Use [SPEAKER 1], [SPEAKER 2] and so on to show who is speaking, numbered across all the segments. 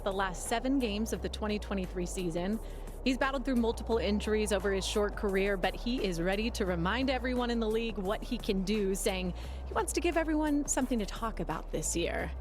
[SPEAKER 1] missed the last 7 games of the 2023 season. He's battled through multiple injuries over his short career, but he is ready to remind everyone in the league what he can do, saying he wants to give everyone something to talk about this year.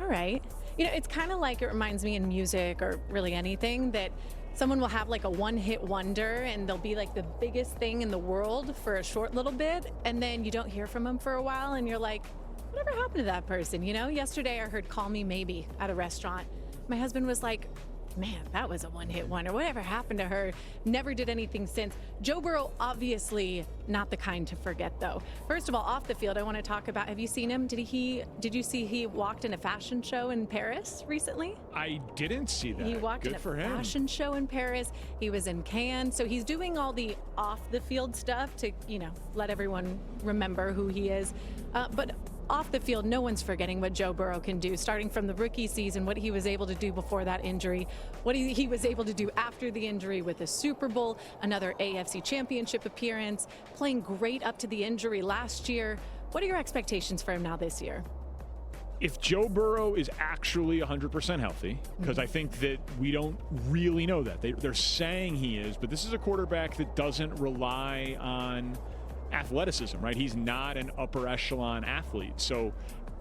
[SPEAKER 1] All right. It's kind of like, it reminds me in music or really anything that someone will have like a one-hit wonder and they'll be like the biggest thing in the world for a short little bit, and then you don't hear from them for a while and you're like, whatever happened to that person? Yesterday I heard Call Me Maybe at a restaurant. My husband was like, man, that was a one-hit wonder. Whatever happened to her? Never did anything since. Joe Burrow, obviously not the kind to forget, though. First of all, off the field, I want to talk about, have you seen him? Did you see he walked in a fashion show in Paris recently?
[SPEAKER 2] I didn't see that.
[SPEAKER 1] He walked in a fashion show in Paris. He was in Cannes. So he's doing all the off-the-field stuff to, let everyone remember who he is. But off the field, no one's forgetting what Joe Burrow can do, starting from the rookie season, what he was able to do before that injury, what he was able to do after the injury with a Super Bowl, another AFC Championship appearance, playing great up to the injury last year. What are your expectations for him now this year?
[SPEAKER 2] If Joe Burrow is actually 100% healthy, because I think that we don't really know that. They're saying he is, but this is a quarterback that doesn't rely on athleticism, right? He's not an upper echelon athlete. So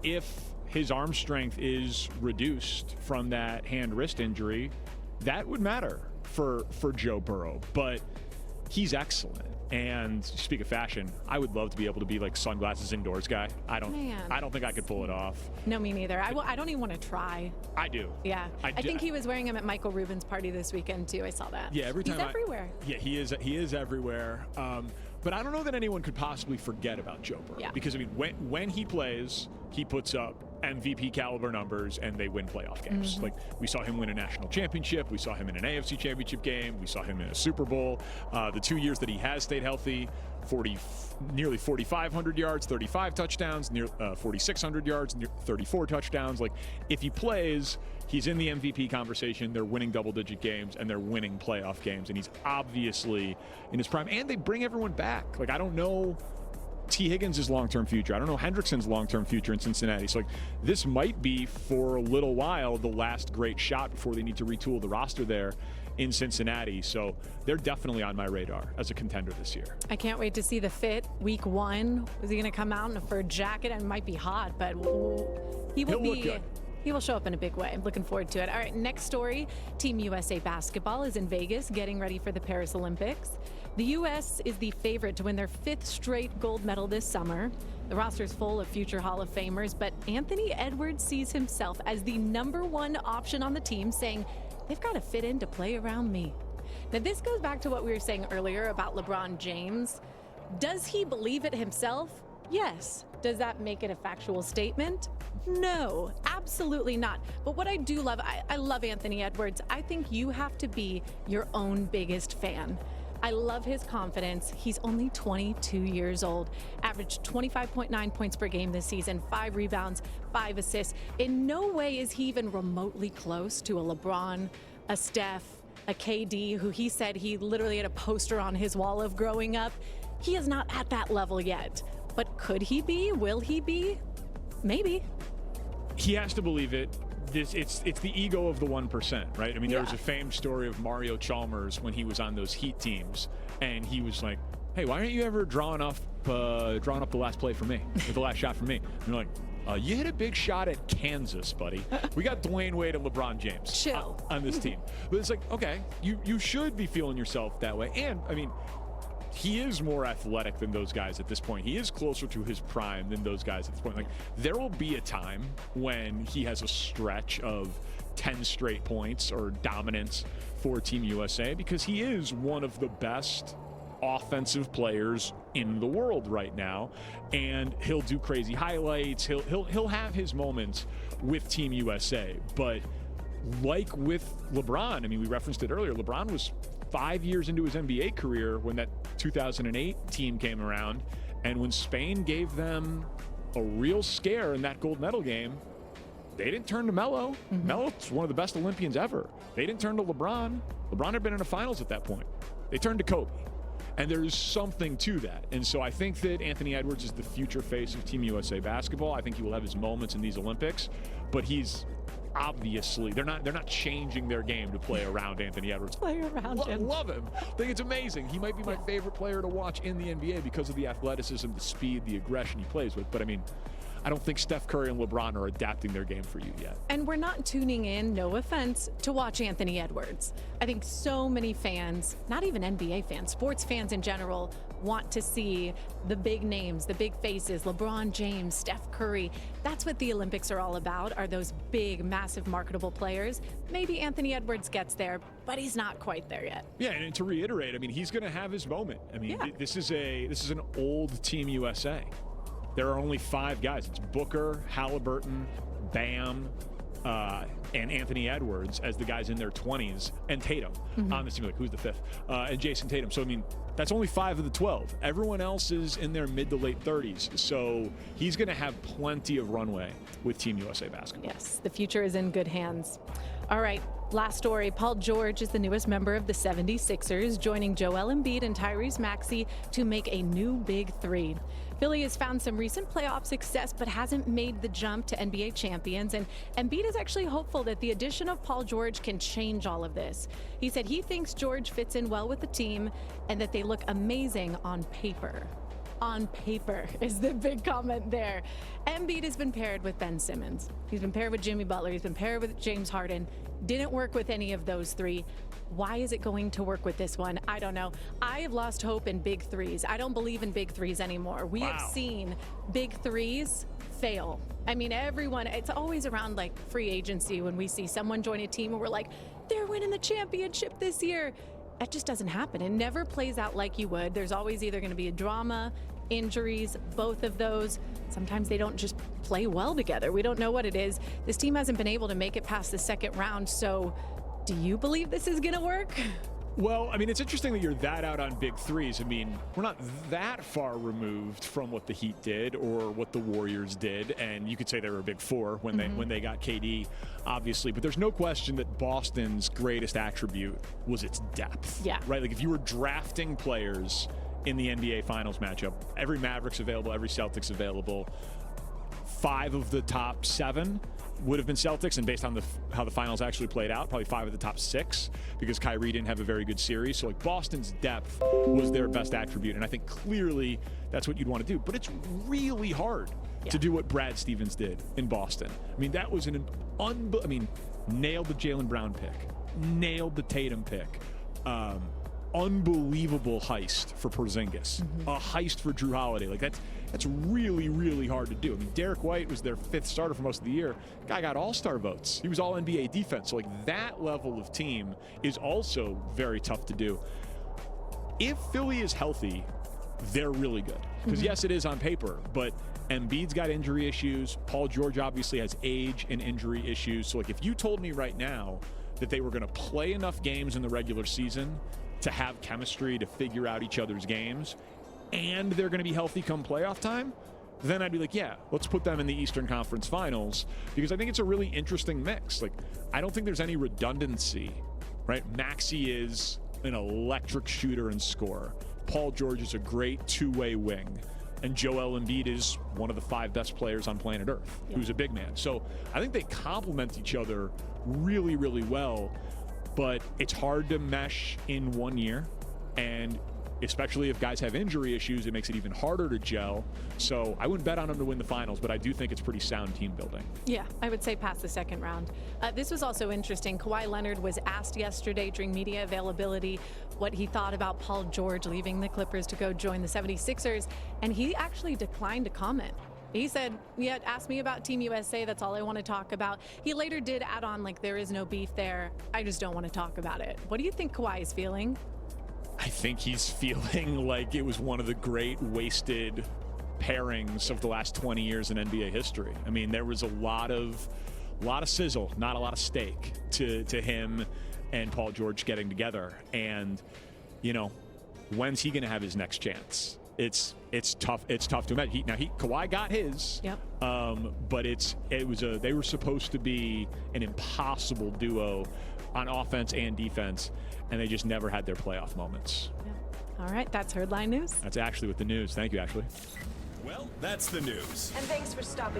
[SPEAKER 2] if his arm strength is reduced from that hand-wrist injury, that would matter for Joe Burrow. But he's excellent. And speak of fashion, I would love to be able to be like sunglasses indoors guy. I don't think I could pull it off.
[SPEAKER 1] No, me neither. I don't even want to try.
[SPEAKER 2] I do.
[SPEAKER 1] Yeah. I think he was wearing them at Michael Rubin's party this weekend too. I saw that.
[SPEAKER 2] Yeah, every time
[SPEAKER 1] he's everywhere.
[SPEAKER 2] Yeah, he is everywhere. But I don't know that anyone could possibly forget about Joe Burrow.
[SPEAKER 1] Yeah.
[SPEAKER 2] Because, when he plays, he puts up MVP caliber numbers and they win playoff games.
[SPEAKER 1] Mm-hmm.
[SPEAKER 2] Like, we saw him win a national championship. We saw him in an AFC championship game. We saw him in a Super Bowl. The 2 years that he has stayed healthy, nearly 4,500 yards, 35 touchdowns, near 4,600 yards, 34 touchdowns. Like, if he plays, he's in the MVP conversation. They're winning double-digit games, and they're winning playoff games. And he's obviously in his prime. And they bring everyone back. Like, I don't know T. Higgins' long-term future. I don't know Hendrickson's long-term future in Cincinnati. So, this might be, for a little while, the last great shot before they need to retool the roster there in Cincinnati. So they're definitely on my radar as a contender this year.
[SPEAKER 1] I can't wait to see the fit. Week 1, is he going to come out in a fur jacket? It might be hot, but
[SPEAKER 2] He'll look good.
[SPEAKER 1] He will show up in a big way. I'm looking forward to it. All right, next story. Team USA basketball is in Vegas getting ready for the Paris Olympics. The U.S. is the favorite to win their 5th straight gold medal this summer. The roster's full of future Hall of Famers, but Anthony Edwards sees himself as the #1 option on the team, saying, they've got to fit in to play around me. Now, this goes back to what we were saying earlier about LeBron James. Does he believe it himself? Yes. Does that make it a factual statement? No, absolutely not. But what I do love, I love Anthony Edwards. I think you have to be your own biggest fan. I love his confidence. He's only 22 years old, averaged 25.9 points per game this season, 5 rebounds, 5 assists. In no way is he even remotely close to a LeBron, a Steph, a KD, who he said he literally had a poster on his wall of growing up. He is not at that level yet. But could he be? Will he be? Maybe.
[SPEAKER 2] He has to believe it. It's the ego of the 1%, right? I mean, there was a famed story of Mario Chalmers when he was on those Heat teams, and he was like, hey, why aren't you ever drawing up the last play for me, or the last shot for me? And you're like, you hit a big shot at Kansas, buddy. We got Dwayne Wade and LeBron James on this team. But it's like, okay, you should be feeling yourself that way. And, I mean, he is more athletic than those guys at this point. He is closer to his prime than those guys at this point. Like, there will be a time when he has a stretch of 10 straight points or dominance for Team USA, because he is one of the best offensive players in the world right now, and he'll do crazy highlights. He'll have his moments with Team USA, but like with LeBron, I mean, we referenced it earlier, LeBron was 5 years into his NBA career when that 2008 team came around, and when Spain gave them a real scare in that gold medal game, they didn't turn to Melo. Melo's one of the best Olympians ever. They didn't turn to LeBron. LeBron had been in the finals at that point. They turned to Kobe. And there's something to that. And so I think that Anthony Edwards is the future face of Team USA basketball. I think he will have his moments in these Olympics, but he's obviously they're not changing their game to play around Anthony Edwards.
[SPEAKER 1] Play around him.
[SPEAKER 2] Love him. I think it's amazing. He might be my favorite player to watch in the NBA because of the athleticism, the speed, the aggression he plays with. But I mean, I don't think Steph Curry and LeBron are adapting their game for you yet.
[SPEAKER 1] And we're not tuning in, no offense, to watch Anthony Edwards. I think so many fans, not even NBA fans, sports fans in general, want to see the big names, the big faces, LeBron James, Steph Curry. That's what the Olympics are all about, are those big, massive, marketable players. Maybe Anthony Edwards gets there, but he's not quite there yet.
[SPEAKER 2] Yeah, and to reiterate, I mean, he's going to have his moment. I mean, this is an old Team USA. There are only 5 guys. It's Booker, Halliburton, Bam, and Anthony Edwards as the guys in their 20s, and Tatum on this team. Like, who's the 5th? And Jason Tatum. So, I mean, that's only 5 of the 12. Everyone else is in their mid to late 30s. So he's going to have plenty of runway with Team USA basketball.
[SPEAKER 1] Yes, the future is in good hands. All right, last story. Paul George is the newest member of the 76ers, joining Joel Embiid and Tyrese Maxey to make a new big 3. Philly has found some recent playoff success, but hasn't made the jump to NBA champions. And Embiid is actually hopeful that the addition of Paul George can change all of this. He said he thinks George fits in well with the team and that they look amazing on paper. On paper is the big comment there. Embiid has been paired with Ben Simmons. He's been paired with Jimmy Butler. He's been paired with James Harden. Didn't work with any of those 3. Why is it going to work with this one? I don't know. I have lost hope in big 3s. I don't believe in big 3s anymore. We have seen big 3s fail. I mean, everyone, it's always around like free agency when we see someone join a team and we're like, they're winning the championship this year. That just doesn't happen. It never plays out like you would. There's always either going to be a drama, injuries, both of those. Sometimes they don't just play well together. We don't know what it is. This team hasn't been able to make it past the second round. So do you believe this is going to work?
[SPEAKER 2] Well, I mean, it's interesting that you're that out on big 3s. I mean, we're not that far removed from what the Heat did or what the Warriors did, and you could say they were a big 4 when they got KD, obviously. But there's no question that Boston's greatest attribute was its depth.
[SPEAKER 1] Yeah.
[SPEAKER 2] Right? Like, if you were drafting players in the NBA Finals matchup, every Mavericks available, every Celtics available, 5 of the top 7 would have been Celtics, and based on how the finals actually played out, probably 5 of the top 6, because Kyrie didn't have a very good series. So like, Boston's depth was their best attribute, and I think clearly that's what you'd want to do. But it's really hard to do what Brad Stevens did in Boston. I mean, that was nailed the Jaylen Brown pick, nailed the Tatum pick. Unbelievable heist for Porzingis, a heist for Drew Holiday. Like, that's really, really hard to do. I mean, Derek White was their 5th starter for most of the year. Guy got all-star votes. He was all NBA defense. So like, that level of team is also very tough to do. If Philly is healthy, they're really good. Because yes, it is on paper, but Embiid's got injury issues. Paul George obviously has age and injury issues. So like, if you told me right now that they were going to play enough games in the regular season to have chemistry to figure out each other's games, and they're going to be healthy come playoff time, then I'd be like, yeah, let's put them in the Eastern Conference Finals, because I think it's a really interesting mix. Like, I don't think there's any redundancy, right? Maxey is an electric shooter and scorer. Paul George is a great 2-way wing. And Joel Embiid is one of the 5 best players on planet Earth, who's a big man. So I think they complement each other really, really well. But it's hard to mesh in 1 year, and especially if guys have injury issues, it makes it even harder to gel. So I wouldn't bet on them to win the finals, but I do think it's pretty sound team building.
[SPEAKER 1] Yeah, I would say past the second round. This was also interesting. Kawhi Leonard was asked yesterday during media availability what he thought about Paul George leaving the Clippers to go join the 76ers, and he actually declined to comment. He said, yeah, ask me about Team USA. That's all I want to talk about. He later did add on, like, there is no beef there. I just don't want to talk about it. What do you think Kawhi is feeling?
[SPEAKER 2] I think he's feeling like it was one of the great wasted pairings of the last 20 years in NBA history. I mean, there was a lot of sizzle, not a lot of steak to him and Paul George getting together. And, you know, when's he going to have his next chance? It's tough. It's tough to imagine. Kawhi got his. Yep. But they were supposed to be an impossible duo on offense and defense, and they just never had their playoff moments.
[SPEAKER 1] Yeah. All right, that's Herdline News.
[SPEAKER 2] That's Ashley with the news. Thank you, Ashley.
[SPEAKER 3] Well, that's the news.
[SPEAKER 4] And thanks for stopping.